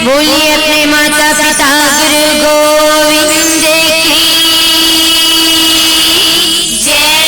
बोलिए अपने माता पिता गुरु गोविंद की जय।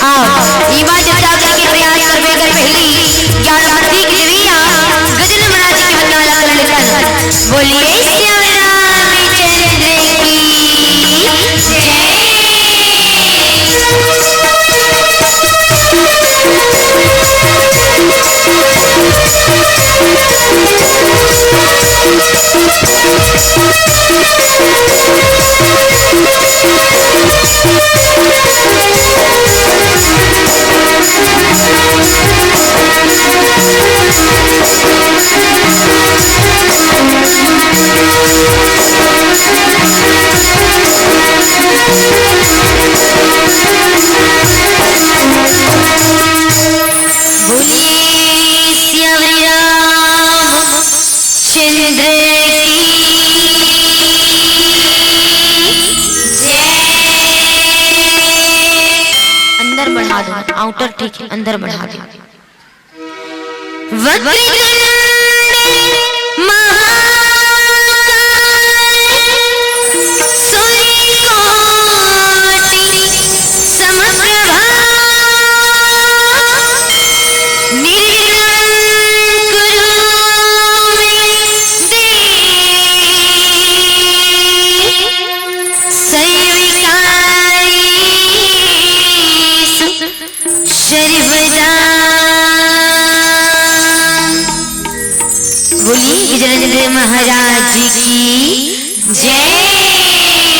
आओ ये बात जब जाकर के प्रयास करबे कर पहली ज्ञान प्रतीक देविया गजल मनाजी के बंदा कर लेता बोलिए श्याम रामचंद्र की जय। आउटर ठीक है अंदर बढ़ा दो। बोलिए विजयेंद्र महाराज की जय।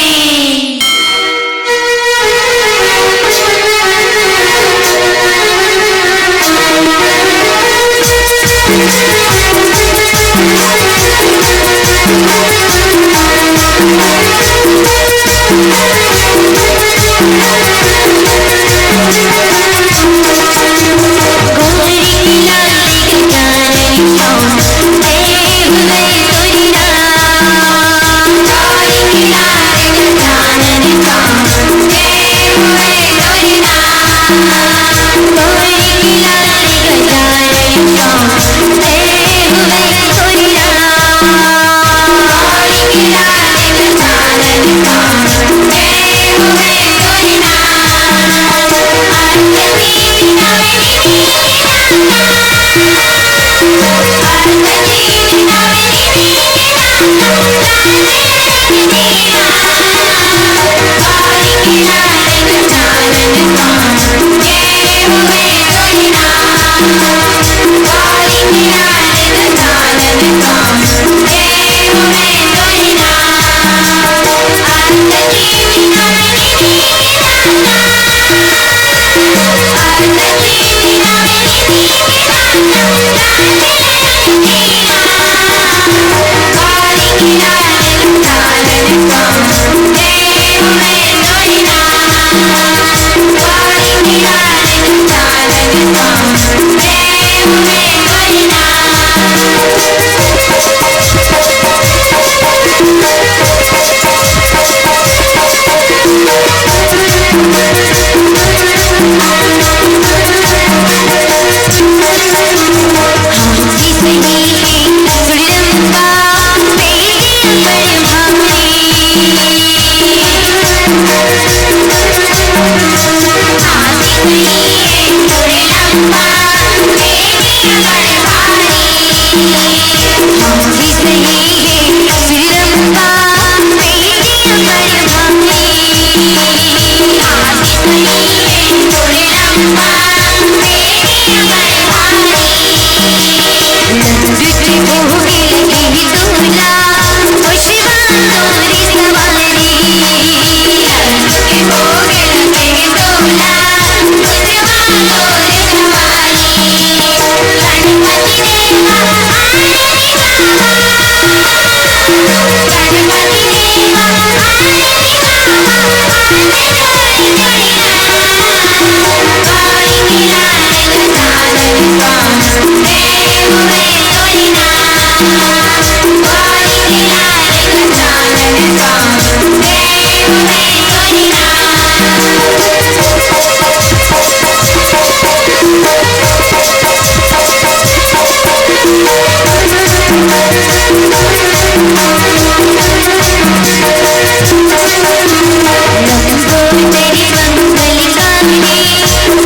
तेरी मंगल गाने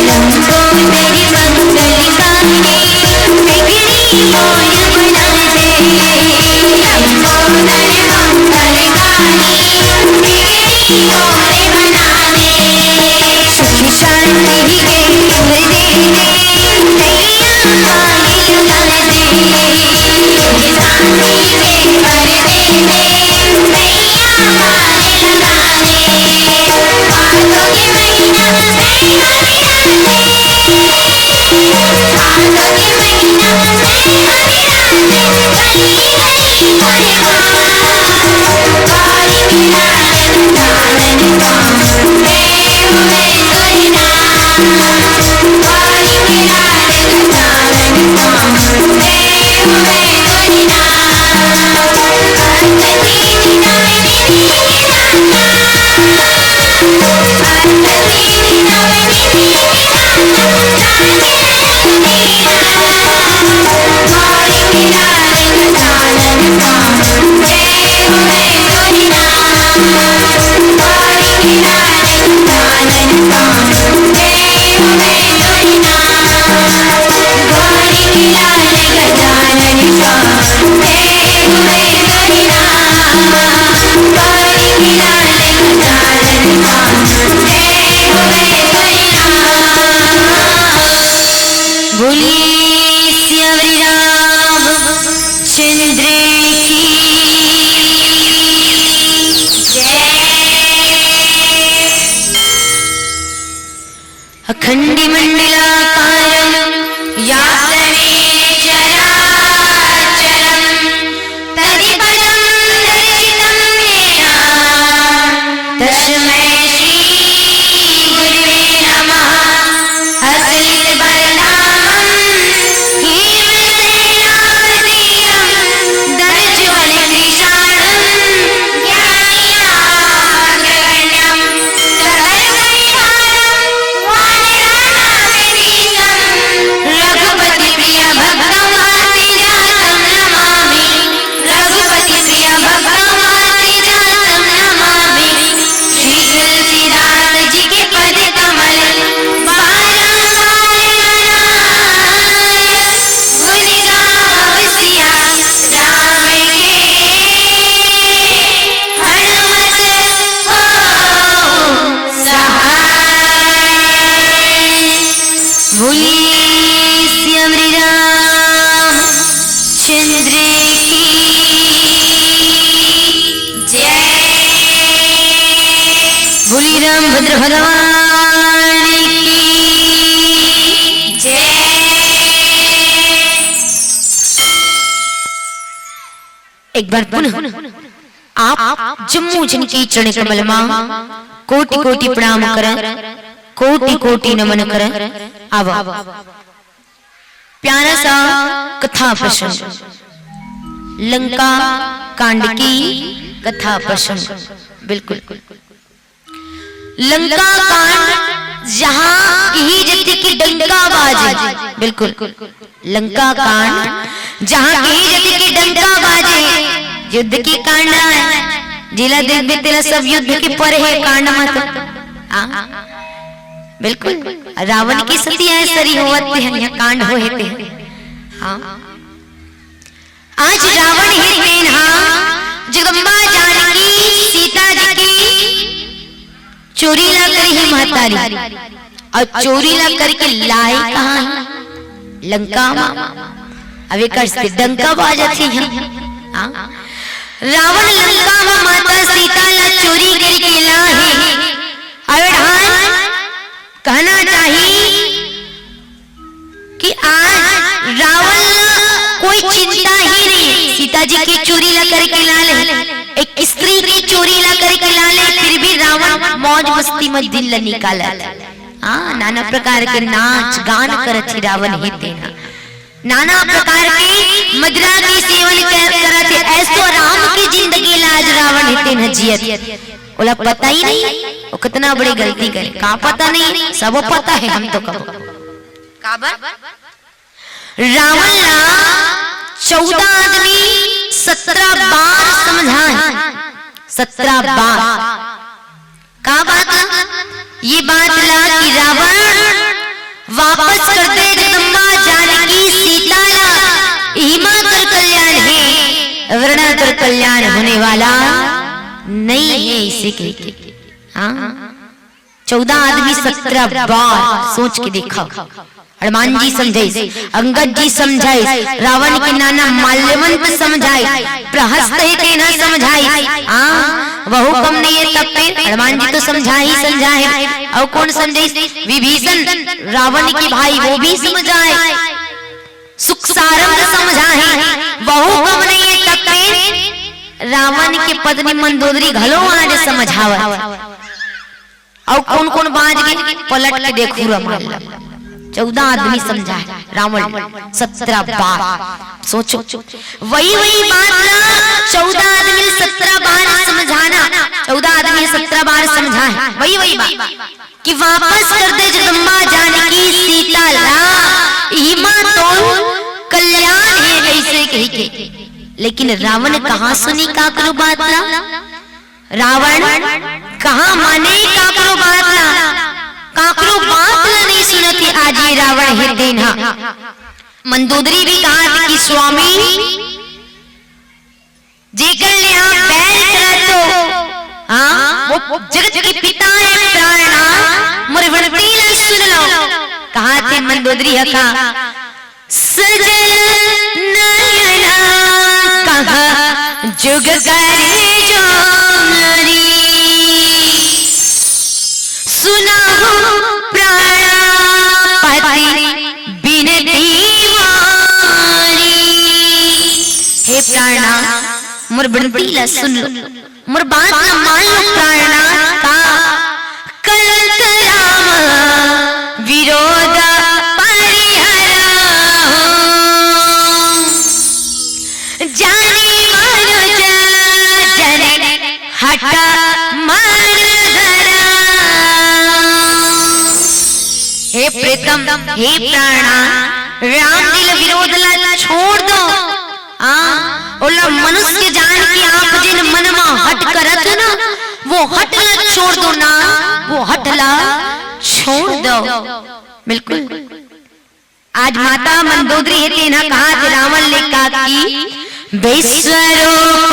लंबोदरी मंगल गाने बिगड़ी मोर बना दे। लंबोदरी मंगल गाने बिगड़ी मोर बना दे। सुख शांति के घर दे दे नैया पानी लगा दे। सुख शांति के घर दे दे नैया पानी लगा दे। बातों के महीना नैया मिला दे। बातों के महीना नैया मिला दे। गली गली मोरे माँ बारी मिला दे। डालन पाँ देव में करना बारी मिला दे। डालन पाँ देव में करना। अर्थी नवे निधि निधाना। अर्थी नवे निधि निधाना। जागे मीरा बारी मिला दे। डालन पाँ देव में करना बारी मिला दे। डालन पाँ देव में करना बारी मिला दे। गजानन पाँ देव में करना बारी मिला दे। गजानन पाँ देव में करना। बोलिए श्री रामचंद्र की जय। अखंड मंडलाकारं व्याप्तमेव चराचरं तत्पदं दर्शितं येन तस्मै श्री गुरुवे नमः। असितबलधामं हेमसेनापतिं दर्शवनकृशाणं ज्ञानिनाग्रगण्यं सकलकलिकालं वानराणामधीशं रघुपति प्रिय भक्तमार्तिजातं नमामि। रघुपति प्रिय भक्तमार्तिजातं नमामि। श्री तुलसीदास जी के पद कमल बारंबार मनाए। गुण गावब सिया राम के हनुमत हो सहाय। बोलिए श्री रामचंद्र की जय। बोली रामभद्र भगवान की जय। एक बार पुनः आप जम्मू जन की चरण कमल मां कोटि कोटि प्रणाम कर कोटि कोटि नमन कर। आवा प्यारा सा कथा प्रसंग लंका कांड की कथा प्रसंग। बिल्कुल लंका कांड जहां ही जति की डंका बाजे। बिल्कुल लंका कांड जहां ही जति की डंका बाजे। युद्ध की कांड है जिला दिल तेरा सब युद्ध की पर है कांड मत। बिल्कुल रावण की सती ऐसरी होते हैं यहाँ कांड होते हैं। हाँ आज रावण ही तेन जगदम्बा जानकी सीता जी की चोरी ला कर ही महतारी और चोरी ला करके लाए कहाँ लंका में। अब एक डंका बाजती है। रावण लंका में माता सीता ला चोरी करके लाए। कहना चाहिए कि आज रावण कोई चिंता ही नहीं। सीता जी की चोरी ला करके ला ले, एक स्त्री की चोरी ला करके ला ले, फिर भी रावण मौज मस्ती में दिन ला निकाला। हाँ नाना प्रकार के नाच गान करत ही रावण ही देना। नाना प्रकार के मदिरा की सेवन करत है। ऐसो राम की जिंदगी लाज रावण हिते न जियत। बोला पता ही नहीं वो कितना बड़ी गलती करे। का पता नहीं सब पता है हम तो कब रावण ला 14 आदमी 17 बार समझाए। 17 बार का बात ये बात ला कि रावण वापस करते जगदम्बा जानकी सीता ला हिमा कर कल्याण है, वरना कर कल्याण होने वाला नहीं है। इसे कहते हाँ 14 आदमी 17 बार सोच के देखा। हनुमान जी समझाई, अंगद जी समझाई, रावण के नाना माल्यवंत समझाई, प्रहस्त के ना समझाई। वहु कम नहीं है तब पे हनुमान जी तो समझाए। और कौन समझाई? विभीषण रावण के भाई वो भी समझाए, सुख सारंग समझाए। वहु कम नहीं है तब पे रावण के पत्नी मंदोदरी घलो आज समझावा। और कौन कौन बाज गए पलट के देखू रमाल 14 आदमी समझाए, रावण 17 बार। सोचो वही बात ना 14 आदमी 17 बार समझाना, 14 आदमी 17 बार समझाए वही बात कि वापस कर दे जगदम्बा जानकी सीता ला हिमा तो कल्याण है ऐसे कह के। लेकिन रावण कहाँ सुनी काकरो बात ला, रावण कहाँ माने काकरो बात ला, काकरो बात ला नहीं सुनती। आज ये रावण है देना। मंदोदरी भी कहा कि स्वामी जेकर ले आप बैर करा तो वो जगत के पिता है प्राणनाथ मोर विनती ला सुन लो। कहा थे मंदोदरी हका सजल नयना कहा जुग करे जो सुनाहु प्राणपति बिनती मारी। हे प्राणनाथ मोर विनती ला सुन लो, मोर बात ना मान लो। प्राणनाथ का करत राम विरोध परिहरा जाने मानो जन हटा मार धरा। हे प्रीतम हे प्राणनाथ राम दिल विरोध ला छोड़ दो। ओला मनुष्य जान के आप जिन मन में हट करत ना वो हट ला छोड़ दो ना, वो हट ला छोड़ दो। बिल्कुल आज माता मंदोदरी है ना कहा कि रावण ने कहा कि विश्वरूप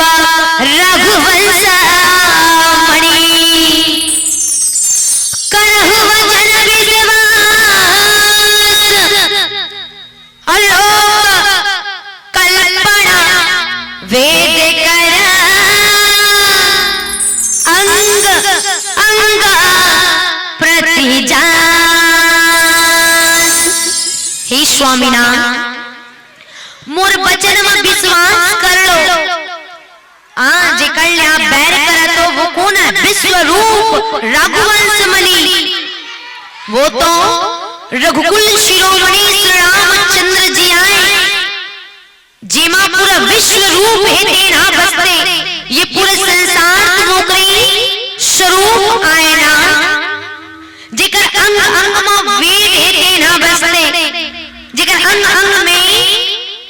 रघुवंश मणि करहु वचन विश्वास अलोक कल्पना वेद कर अंग अंग प्रतिजान। हे स्वामीनाथ मोर वचन में विश्वास कर लो। जेकर ले आप बैर करा तो वो कौन है? विश्वरूप रघुवंश मणि, वो तो रघुकुल शिरोमणि श्री रामचंद्र जी आए जेमा पूरा विश्व रूप है तेना बसते। ये पूरे संसार मोकरी स्वरूप आए ना, जेकर अंग अंग में वेद है तेना बसते, जेकर अंग अंग में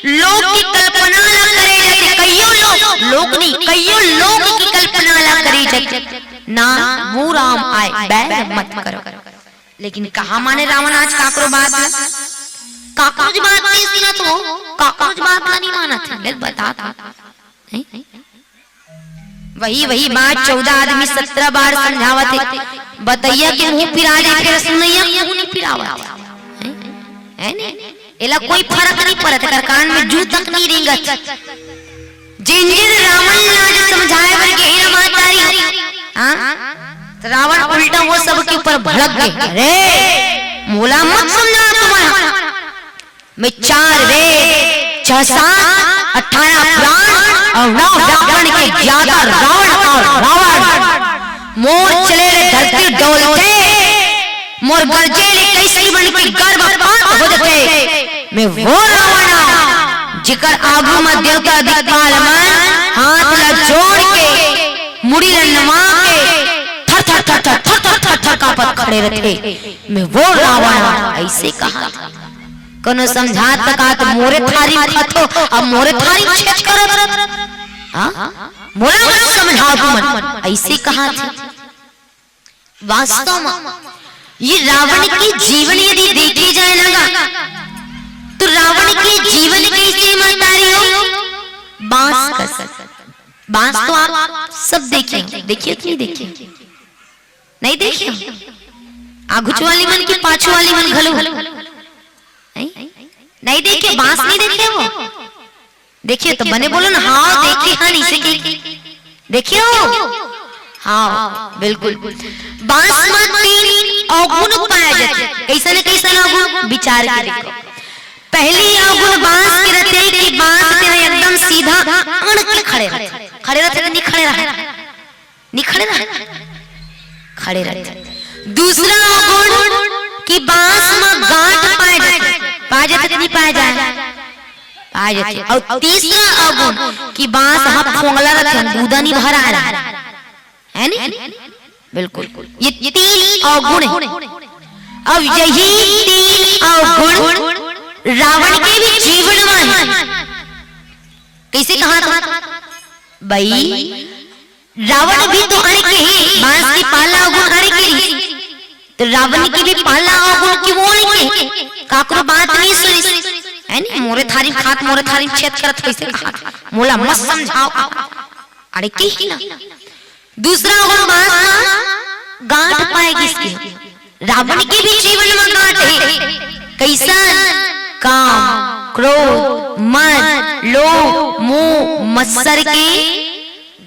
लोक की कल्पना ला करे जाते। कईयों लोक नहीं कईयों लोक की कल्पना ला करे जाते ना। वो राम आए बैर मत करो। लेकिन कहा माने रावण आज काकरो बात काकरोज बात नहीं सुना तो काकरोज बात नहीं माना था। ले बता था वही बात 14 आदमी 17 बार समझावत है। बताइया कि मुंह फिरा दे फिर सुनैया मुंह नहीं फिरावा है ने एला कोई फर्क नहीं पड़त। कर कान में जू तक नहीं रिंगत। जिन रावण ने समझाए बर के हे मातारी तो रावण उल्टा वो सब के ऊपर भड़क गए। अरे मोला मत समझा तुम्हारा, मैं 4 वेद 6 7 18 पुराण और 9 व्याकरण के ज्यादा रावण और रावण मोर चले धरती डोलते मोर गरजे कैसी बन के गर्भपात हो जाते। मैं वो रावण जिकर आगू में देवता दिक्पाल मन हाथ ला जोड़ के मुड़ी नवा के थर थर थर थर थर थर थर कांपत खड़े रखे। मैं वो रावण ऐसे कहा था। कोनो समझात तक मोरे थारी खतो अब मोरे थारी छेद करत। हां मोला मत समझाओ तुम ऐसे कहा थी। वास्तव में ये रावण की जीवन यदि देखी जाए ना तो रावण के जीवन कैसे महतारी हो बांस तो आप सब देखे देखिए कि नहीं देखे नहीं देखिए आगुच वाली मन की पाछू वाली मन घलो नहीं देखे बांस नहीं देखे वो देखिए तो बने बोलो ना हाँ देखिए हाँ नहीं से देखिए हाँ बिल्कुल बांस में तीन अवगुण पाया जाता कैसा न कैसा अवगुण विचार के देखो पहली अवगुण बांस के रहते कि बांस तेरा एकदम सीधा अण के खड़े रहते नहीं खड़े रहे खड़े रहते दूसरा अवगुण कि बांस में गांठ पाया जाते नहीं पाया जाए और तीसरा अवगुण कि बांस हाथ फोंगला रहते गुदा नहीं भरा है नहीं बिल्कुल ये तीन अवगुण है। अब यही तीन अवगुण रावण के भी जीवन में है कैसे कहा था भाई रावण भी तो अरे के ही बांस की पहला अवगुण अरे के ही तो रावण की भी पहला अवगुण की वो अरे के काकरो बात नहीं सुनी है नहीं मोरे थारी खात मोरे थारी छेद करत कैसे कहा मोला मत समझाओ अरे के ही ना दूसरा अवगुण बांस गांठ पाएगी इसकी रावण के भी जीवन में गांठ है कैसा काम क्रोध मद लोभ मोह मत्सर के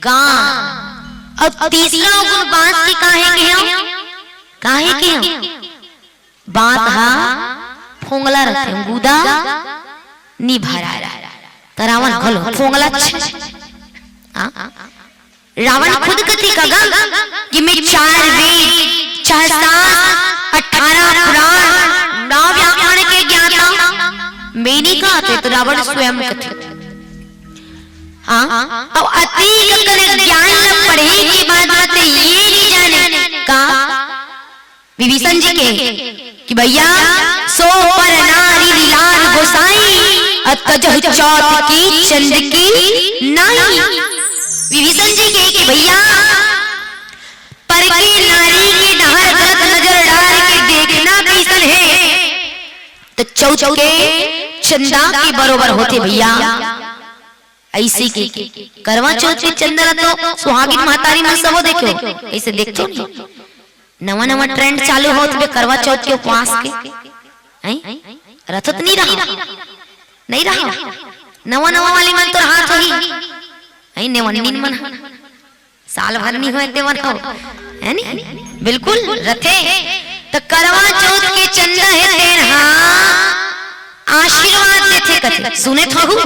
गांठ अब तीसरा अवगुण बांस के काहे के बात हा फोंगला रहते गुदा नहीं भरा तरावन घलो फोंगला रावण खुद कथी कगा कि मैं 4 वेद 4 शास्त्र 18 पुराण 9 व्याकरण के ज्ञाता मैंने कहा थे तो रावण स्वयं कथे हाँ अब अतीक कर ज्ञान न पढ़े की बात ये नहीं जाने का विभीषण जी के कि भैया सो पर नारी लीलार गोसाई अतजह चौथ की चंद की नाई विभीषण जी के कि भैया पर की नारी की डहर गलत नजर डाल के देखना कैसन है तो चौथ के चंदा के बरोबर होते भैया ऐसे के करवा चौथ के चंदा तो सुहागिन महतारी में सब देखो ऐसे देखते हो नवा ट्रेंड चालू हो तो करवा चौथ के उपवास के रथत नहीं रहा नवा वाली मन तो हाथ होगी नेवन मन साल भर नहीं हुए देवन हो है नी बिल्कुल रथे तो करवा चौथ के चंदा है तेरा आशीर्वाद देते कथे सुने थहु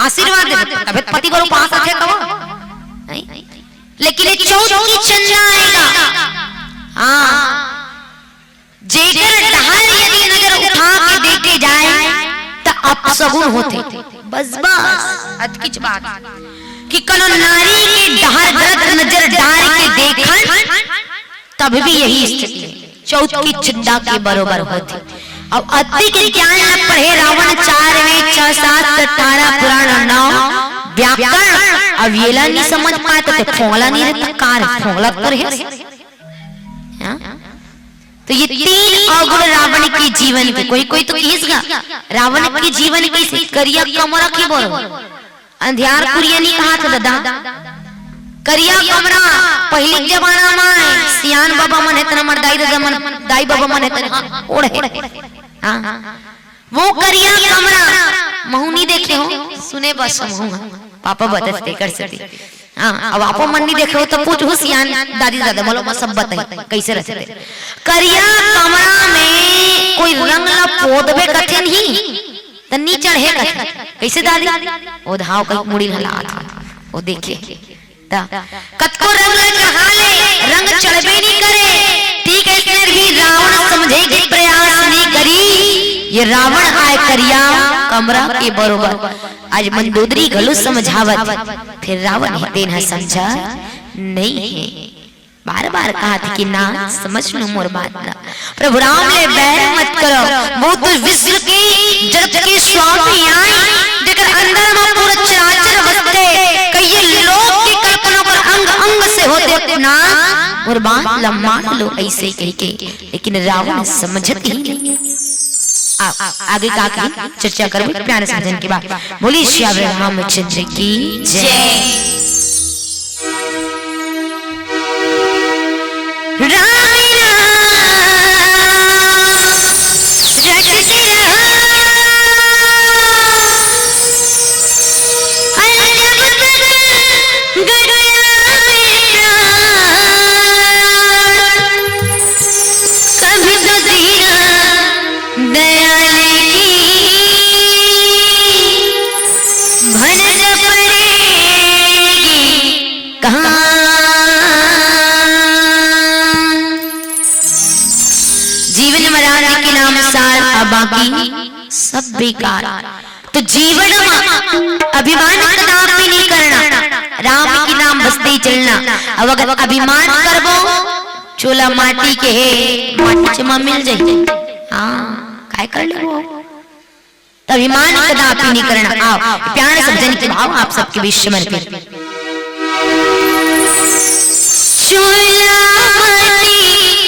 आशीर्वाद देते तबे पति बरो पास आथे कहो लेकिन ये चौथ की चंदा आएगा हाँ जेकर डहार यदि नजर उठा के देखे जाए तो अपशगुन होते बस अतकिच बात कि कनो नारी के डहार गलत नजर डाल के देखन तब भी यही स्थिति है चौथ की चिंता के बरोबर होती अब अति के ज्ञान न पढ़े रावण 4 वेद 6 शास्त्र 18 पुराण 9 व्याकरण अब येला नहीं समझ पाए तो फोंगला नहीं रहता कार फोंगला तो रहे तो ये 3 अवगुण रावण के जीवन के कोई तो किसका रावण के जीवन कैसे करिया कमरा की बोलो अंधियार कुरिया नहीं कहा था दादा करिया कमरा पहले जमाना में सियान बाबा मन इतना मर दाई बाबा मन इतना ओढ़े हां वो करिया कमरा महूनी देखे हो सुने बस महू पापा बतते कर सकते हां अब आपो मन नहीं देखे हो तो पूछो सियान दादी दादा बोलो सब बताई कैसे रहते करिया कमरा में कोई रंग ला पोदबे कथे नहीं तन्नी चढ़े कथे कैसे दादी ओ धाव कई मुड़ी हला ओ देखे ता कतको रंग ले कहाले रंग चढ़बे नहीं करे ठीक है फिर भी रावण समझे कि प्रयास नहीं करी ये रावण आए करिया कमरा के बरोबर आज मंदोदरी गलु समझावत फिर रावण देना समझा नहीं है बार बार कहा था कि ना समझ लो मोर बात ना प्रभु राम ले बैर मत करो वो तो विश्व की जगत के स्वामी आए जेकर अंदर में पूरा चराचर बसते कई लोग की कल्पना पर अंग अंग से होते अपना और बात मान लो ऐसे कह के, लेकिन रावण समझती ही नहीं। आगे का चर्चा करो प्यारे सज्जन के बाद। बोली श्री रामचंद्र की जय। बाकी सब बेकार। तो जीवन में अभिमान कदापि नहीं करना, राम के नाम बसते ही चलना। अब अगर अभिमान करबो चोला माटी के है, माटी चमा मिल जाए। हाँ काय कर लो, अभिमान कदापि नहीं करना। आओ प्यारे सज्जन के भाव आप सबके बीच समर्पित। चोला कोई नहीं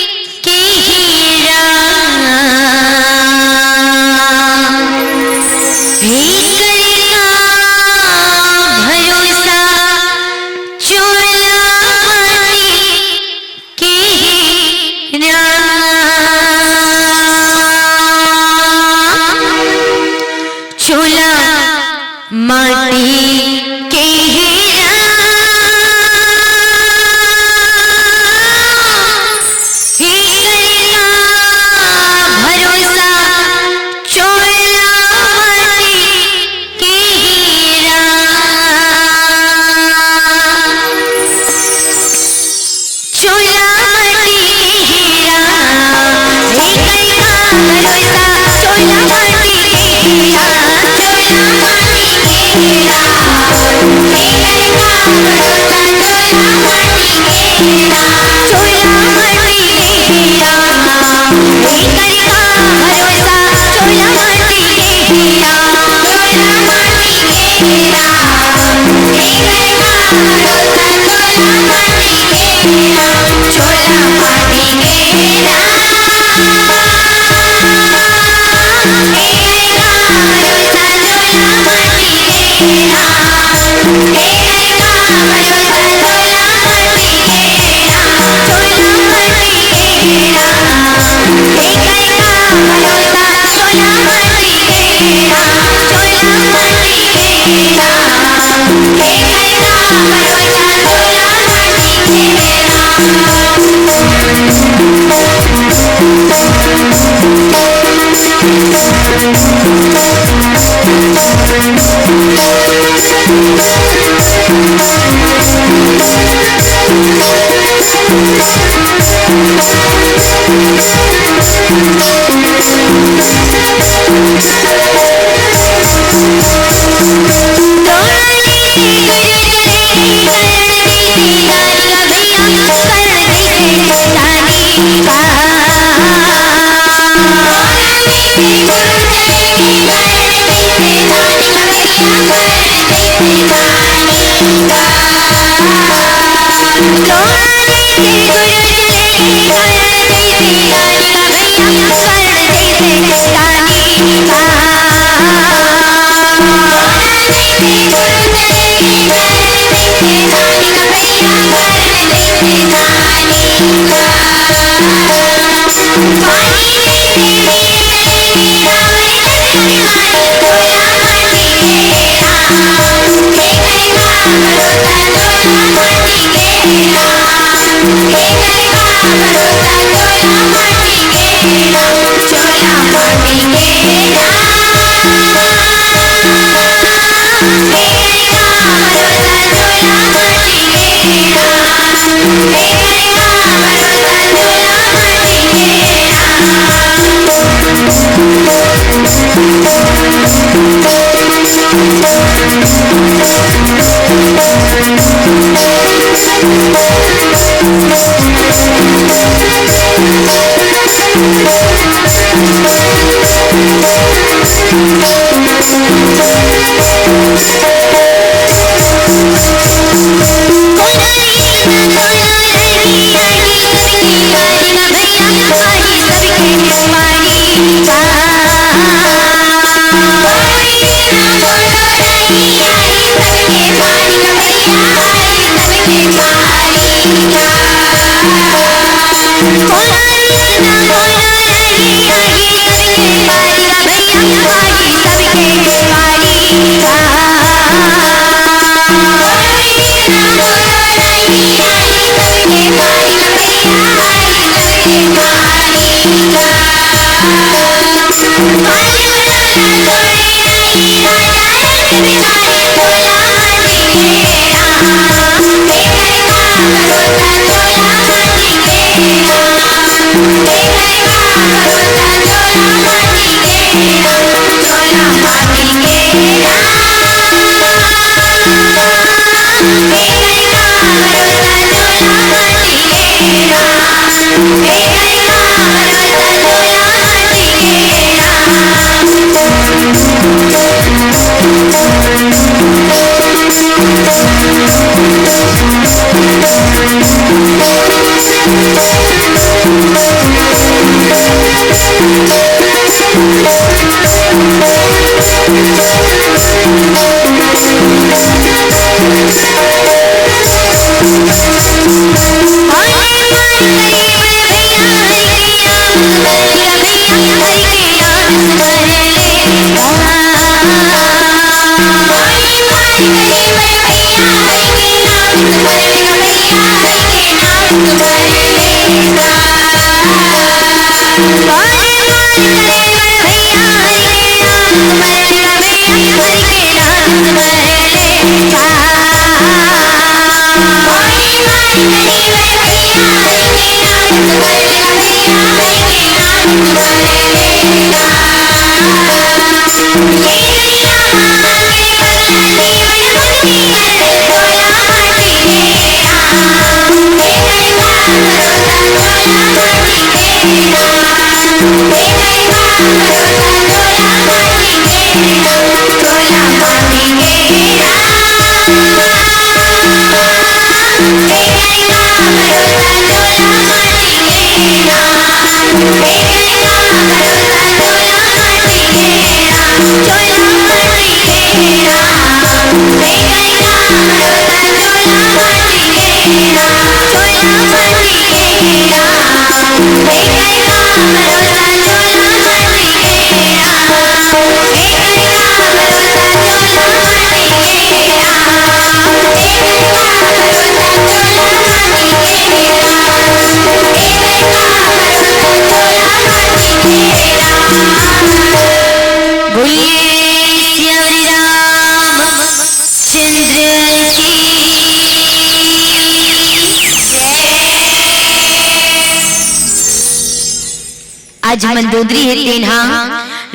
आज मंदोदरी है तेन्हा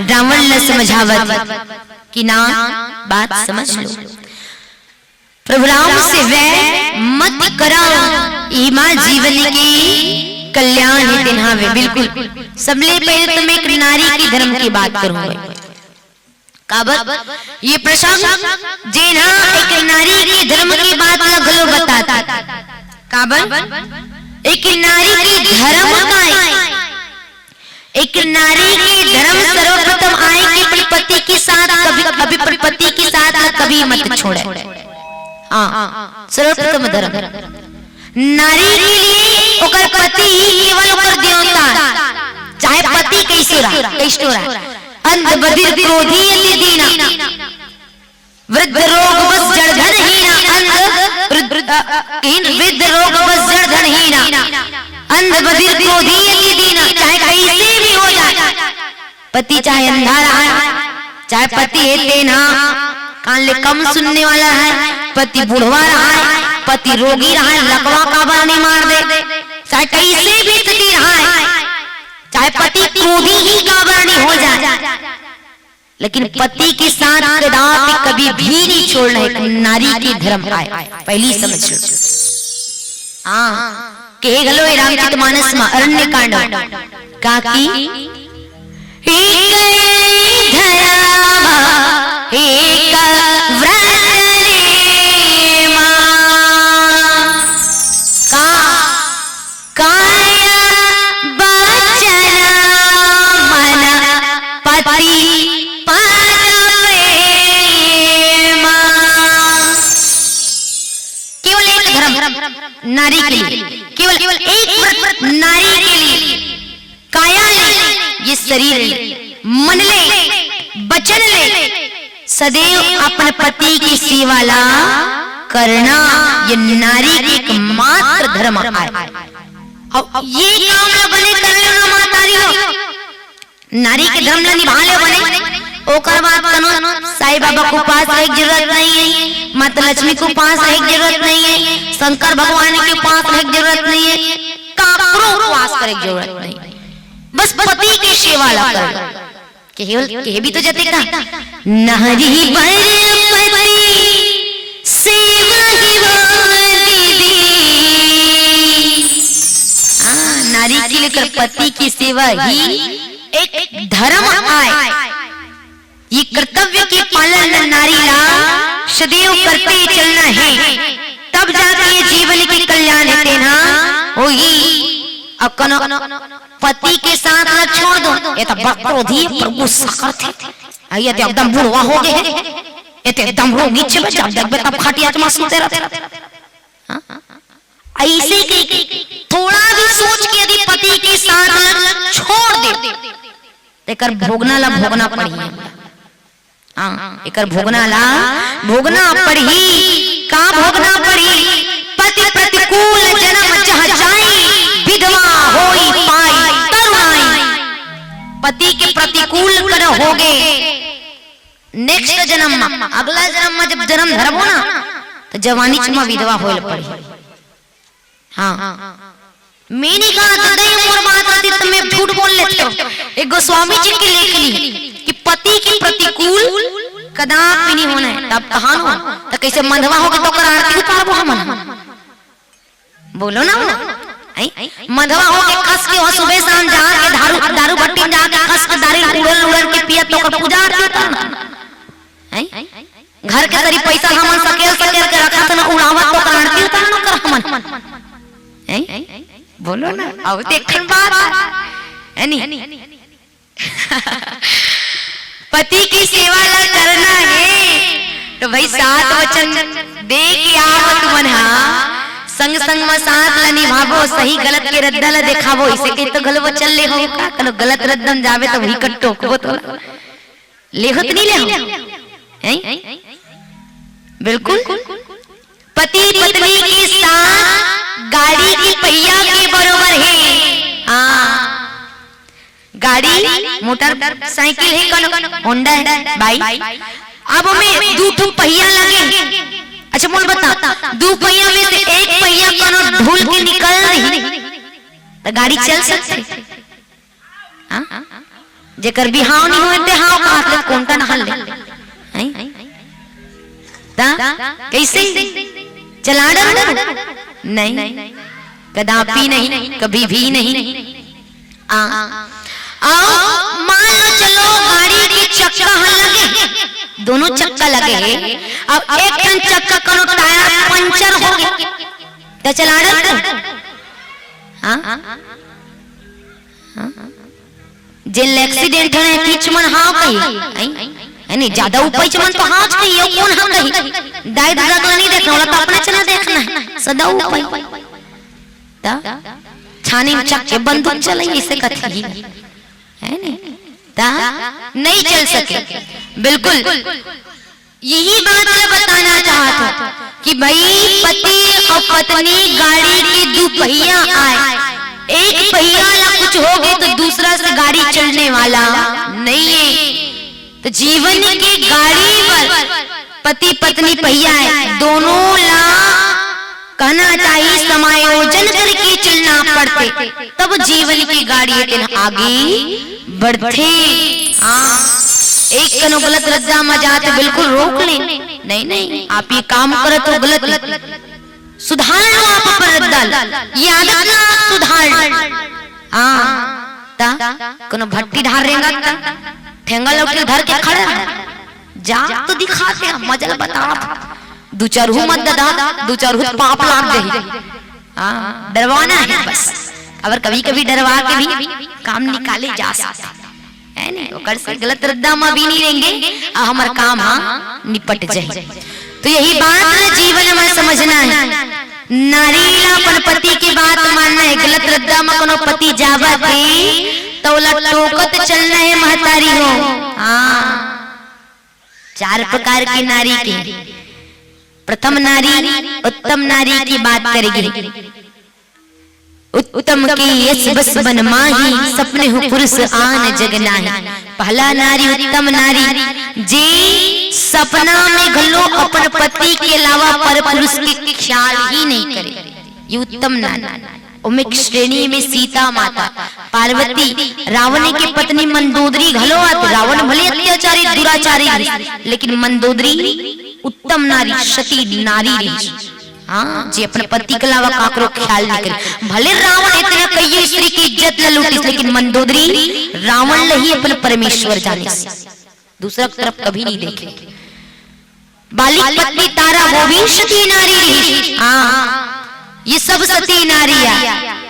रावण न समझावत कि ना बात समझ लो। प्रभु राम से वह मत करा ईमा जीवन की कल्याण है तेन्हा वे। बिल्कुल सबले पहले तो मैं एक नारी की धर्म की बात करूंगा। काबर ये प्रसंग जेना एक नारी की धर्म की बात लगलो बताता। काबर एक नारी की धर्म का एक नारी की धर्म सर्वप्रथम आए कि पति के साथ कभी पति के साथ कभी मत छोड़े। हाँ सर्वप्रथम धर्म नारी के लिए ओकर पति ही केवल ओकर देवता, चाहे पति कैसे रहा अंध बधिर क्रोधी यदि दीना वृद्ध रोग बस जड़धन हीना वृद्ध रोग बस जड़धन हीना अंध बधिर क्रोधी यदि दीना। चाहे कैसे भी हो जाए, पति चाहे अंधा रहा चाहे पति है तेना कान ले कम सुनने वाला है, पति बुढ़वा रहा है, पति रोगी रहा है, लकवा काबा नहीं मार दे, चाहे कैसे भी स्थिति रहा है, चाहे पति क्रोधी ही काबा नहीं हो जाए, लेकिन पति के साथ कदापि कभी भी नहीं छोड़ना है। नारी की धर्म आए पहली समझ लो। हाँ के गलो रामचरितमानस में अरण्य कांड काकी एक धरावा एक व्रत रे मां का काया बचन मन पति केवल एक धर्म नारी के लिए शरीर ले, मन ले, वचन ले, सदैव अपने पति की सेवा ला करना ये नारी की एकमात्र धर्म है। अब ये काम ला बने कर लो ना मातारी हो, नारी के धर्म ला निभा ले बने। ओकर बात कनो साईं बाबा को पास एक जरूरत नहीं है, माता लक्ष्मी को पास एक जरूरत नहीं है, शंकर भगवान के पास एक जरूरत नहीं है, काकरो पास करे जरूरत नहीं, बस पति की सेवा ला कर के भी तो जते का नारी पर पति सेवा ही दीदी। नारी के लेकर पति की सेवा ही एक धर्म है, ये कर्तव्य के पालन नारी ला सदैव करते चलना है, तब जाके ये जीवन के कल्याण है ना होगी। अब कनो पति के साथ न छोड़ दो, ये तो क्रोधी पर गुस्सा करते, ये तो एकदम बुढ़वा हो गए, ये तो एकदम रो नीचे में जब देख तब खटिया में सुनते रहते। ऐसे के थोड़ा भी सोच के यदि पति के साथ छोड़ दे, एकर भोगना ला भोगना पड़ी, एकर भोगना ला भोगना पड़ी, का भोगना पड़ी? पति प्रतिकूल जन्म जहाँ जाई, विधवा होई पाई तरुणाई। पति के प्रतिकूल कर हो गए, नेक्स्ट जन्म में, अगला जन्म में जब जन्म धरबो ना तो जवानी चुमा विधवा होल पड़ी। हाँ मैंने कहा दई मोर बात आती तो मैं झूठ बोल लेते हो। एक गोस्वामी जी की लेख ली कि पति के प्रतिकूल कदापि नहीं होना है, तब कहां हो तो कैसे मंधवा होगा तो कर आरती उतारबो हम, बोलो ना मंधवा हो के खस के सुबह शाम जाके दारू भट्टी जाके खस के दारू उड़न के पिया तो कर पूजा आरती उतारना घर के तरी पैसा हमन सकेल के रखा तो ना उड़ावा तो कर आरती उतारना कर हमन, बोलो ना अब देखन बात है नहीं। पति की सेवा ला करना है तो भाई सात वचन दे के आवत मनहा, संग संग में साथ ला निभावो, सही गलत के रद्दा ला दिखावो, इसे के तो गलत चल ले हो का कनो गलत रद्दन जावे तो वही कट्टो को तो लेहत नहीं ले हैं बिल्कुल। पति पत्नी के साथ गाड़ी की पहिया के बरोबर है। गाड़ी मोटर साइकिल है, कौन होंडा है बाइक, अब हमें दो पहिया लगे। अच्छा बोल बता, दो पहिया में से एक पहिया कौन धूल के निकल रही तो गाड़ी चल सकती? जेकर बिहाव नहीं होते हाव का कौन का नहल ले कैसे चला नहीं, कदापि नहीं, कभी भी नहीं। मान लो चलो गाड़ी के चक्का लगे, दोनों चक्का लगे, अब एक टन चक्का करो टायर पंचर हो गया तो चला जेल एक्सीडेंट है किच मन हां कही नहीं ज्यादा उपज मन तो हां कही यो कौन हां कही दाई दादा तो नहीं देखना वाला तो अपना चला देखना है सदा उपज ता छानी में चक्के बंदूक चलाई ऐसे कथी है नहीं चल सके। बिल्कुल यही बात मैं बताना चाहता था कि भाई पति और पत्नी गाड़ी की दो पहिया आए, एक पहिया ला कुछ हो गए तो दूसरा से गाड़ी चलने वाला नहीं है। तो जीवन की गाड़ी पर पति पत्नी पहिया है, दोनों ला कहना चाहिए समायोजन करके चलना पड़ते, तब जीवन की गाड़ी के आगे बढ़ते। एक कनो गलत रद्दा में जाते बिल्कुल रोक ले, नहीं आप ये काम करे तो गलत सुधार लो, आप पर रद्दा ये आदत ना सुधार। कनो भट्टी ढार रेंगा ठेंगा लौट धर के खड़ा जा तो दिखाते मजल बता दो चार मत दादा, दो चार पाप लाग दे। डरवाना है बस, अगर कभी कभी डरवा के भी काम निकाले जा सकता है नहीं, ओकर से गलत रद्दा में भी नहीं लेंगे और हमारा काम निपट जाए। तो यही बात जीवन में समझना है, नारी अपन पति की बात मानना है। गलत रद्दा में कोनो पति जावत है तोला टोकत चलना है महतारी हो। हाँ, 4 प्रकार की नारी की प्रथम नारी उत्तम नारी की बात करेगी। उत्तम की यश बस बन माही, सपने हो पुरुष आन जगनाही। पहला नारी उत्तम नारी जे सपना में घलो अपन पति के अलावा पर पुरुष के ख्याल ही नहीं करे, ये उत्तम नारी। उमें श्रेणी में सीता माता, पार्वती, रावण की पत्नी मंदोदरी घलो आती। रावण भले अत्याचारी दुराचारी लेकिन मंदोदरी उत्तम नारी सती नारी रही। हाँ, जी अपने पति के अलावा काकरो ख्याल नहीं करे। भले रावण इतना कई स्त्री की इज्जत न लूटी, लेकिन मंदोदरी रावण लही अपन परमेश्वर जाने से दूसरा तरफ कभी नहीं देखे। बालिक पत्नी तारा वो भी सती नारी रही। हाँ, ये सब सती नारियां।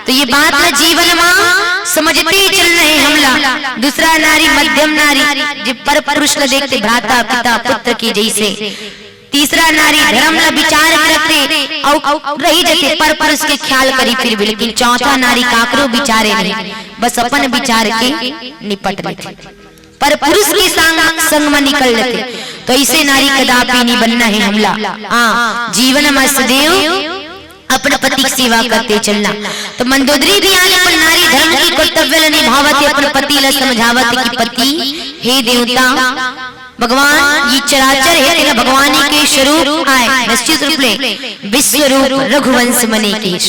तो ये बात न जीवन में समझते चल रहे हमला। दूसरा नारी मध्यम नारी जो पर पुरुष न देखते, भ्राता पिता पुत्र की जैसे। तीसरा नारी धर्म न विचार करते और रही जैसे पर पुरुष के ख्याल करी फिर भी। लेकिन चौथा नारी काकरो विचारे नहीं, बस अपन विचार के निपट लेते, पर पुरुष के संग में निकल लेते। तो ऐसे नारी कदापि नहीं बनना है हमला। हाँ, जीवन में सदैव अपने पति की सेवा करते चलना। तो मंदोदरी भी आने पर नारी धर्म की कर्तव्य निभावती, अपने पति ला समझावती कि पति हे देवता भगवान ये चराचर है तेरा भगवान के स्वरूप आए, निश्चित रूप ले विश्व रूप रघुवंश मने केश।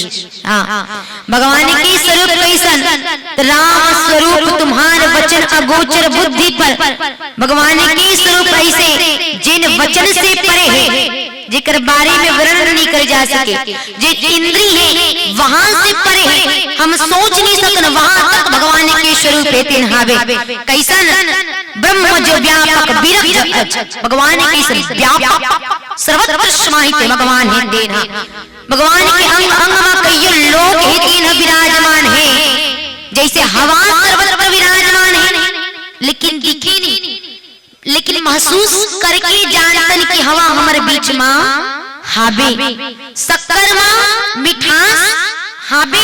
हाँ, भगवान के स्वरूप कैसन, राम स्वरूप तुम्हार वचन अगोचर बुद्धि पर। भगवान के स्वरूप ऐसे जिन वचन से परे है, जिकर बारे में वर्णन नहीं कर जा सके, जे इंद्री है वहां से परे है, हम सोच नहीं सकते वहां तक भगवान के स्वरूप है तीन हावे। कैसन ब्रह्म जो व्यापक विरक्त, भगवान के व्यापक सर्वत्र समाहित भगवान है देना। भगवान के अंग अंग में कई लोग है तीन विराजमान है, जैसे हवा सर्वत्र विराजमान है लेकिन दिखे नहीं, लेकिन महसूस करके जानतन की हवा हमारे बीच में हाबे। शक्कर में मिठास हाबे,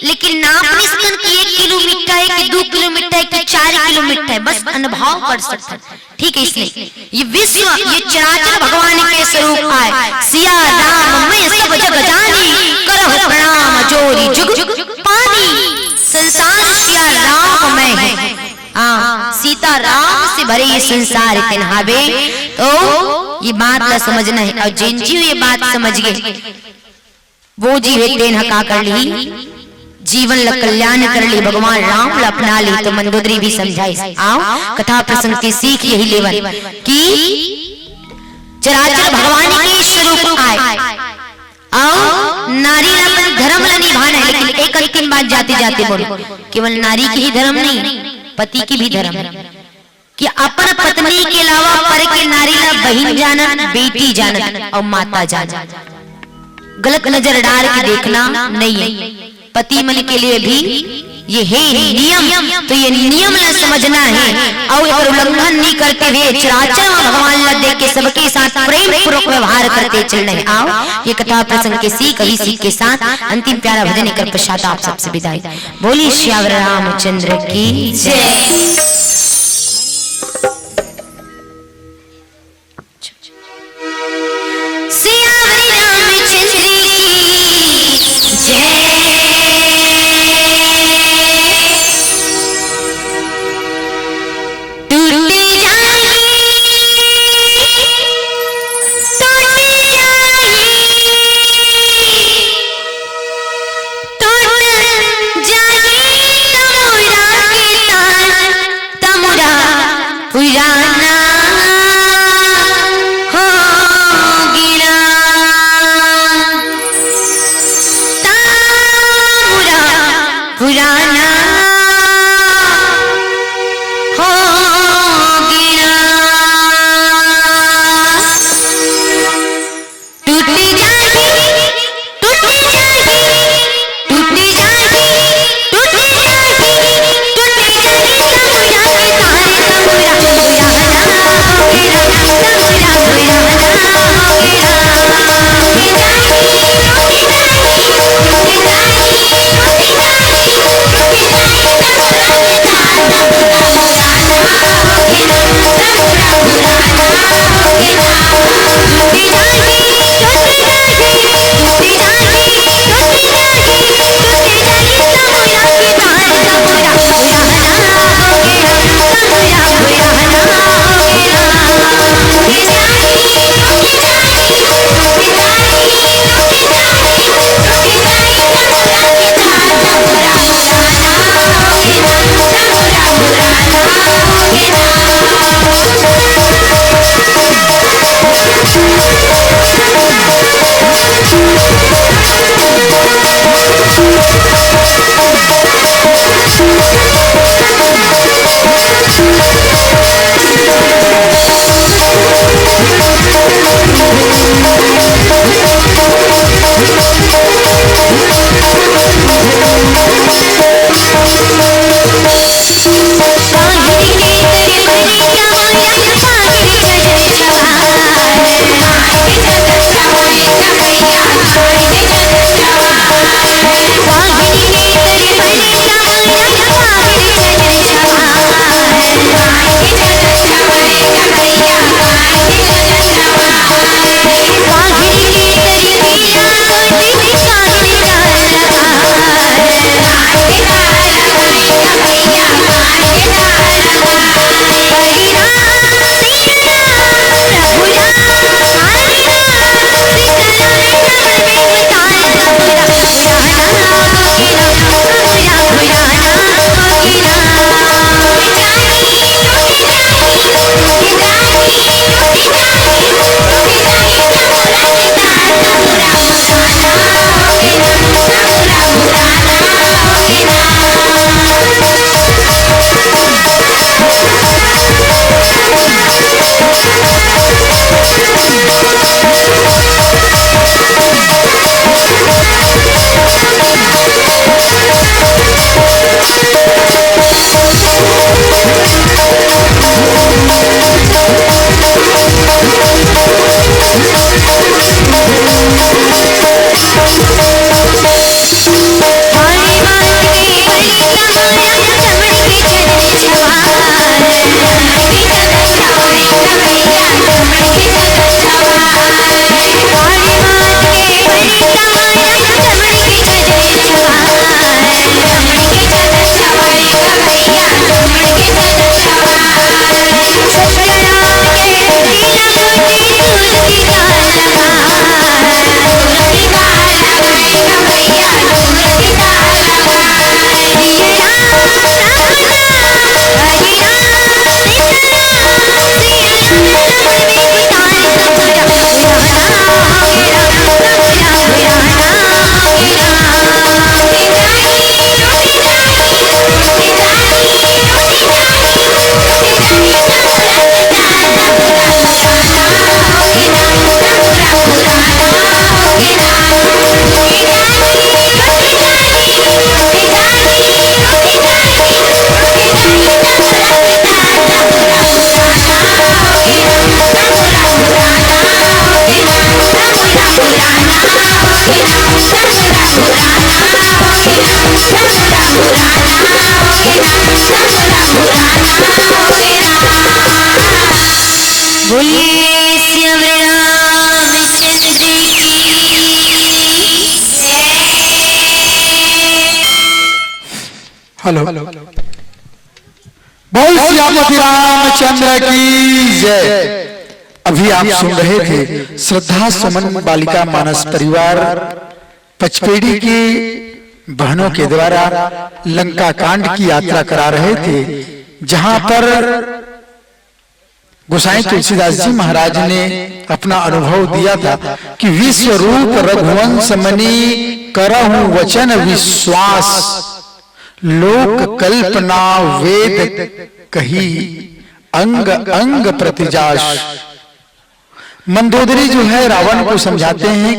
लेकिन नाप नहीं सकन कि 1 किलो मिठा है कि 2 किलो मिठा है कि 4 किलो मिठा है, बस अनुभव कर सकते। ठीक है, इसलिए ये विश्व ये चराचर भगवान के स्वरूप आए। सिया राम मैं सब जग जानी, करहु प्रणाम जोरी जुग जुग पानी। संसार सिया राम मैं है। हाँ, सीता राम से भरे ये संसार तिन्हावे। तो ये बात ला समझना है, और जिन जी ये बात समझ गए वो जी है तेन हका कर ली, जीवन ला कल्याण कर ली, भगवान राम ला अपना ली। तो मंदोदरी भी समझाई। आओ कथा प्रसंग की सीख यही लेवन कि चराचर भगवान के स्वरूप आए और नारी अपन धर्म ला निभाना है। लेकिन एक अंतिम बात जाते जाते बोलो, केवल नारी की ही धर्म नहीं, पति की भी धर्म है कि अपन पत्नी के अलावा पर के नारी ला बहन जाना, बेटी जाना और माता जाना। गलत नजर डाल के देखना नहीं है। पति मन के लिए भी ये है नियम, तो ये नियम ला समझना है और अगर उल्लंघन नहीं करते हुए चराचर भगवान ला देख के सबके साथ प्रेम पूर्वक व्यवहार करते चलना है। आओ ये कथा प्रसंग के सीख ही सीख के साथ अंतिम प्यारा भजन कर पश्चात आप सबसे विदाई। बोली श्यावर रामचंद्र की जय। हेलो, बोल श्यामती रामचंद्र की जय। अभी आप सुन रहे थे श्रद्धा सुमन बालिका मानस परिवार पचपेड़ी की बहनों के द्वारा लंका कांड की यात्रा करा रहे थे, जहां पर गोसाई तुलसीदास जी महाराज ने अपना अनुभव दिया था कि विश्व रूप रघुवंश मणि करहु वचन विश्वास, लोक कल्पना वेद कही अंग अंग प्रतिजाश। मंदोदरी जो है रावण को समझाते हैं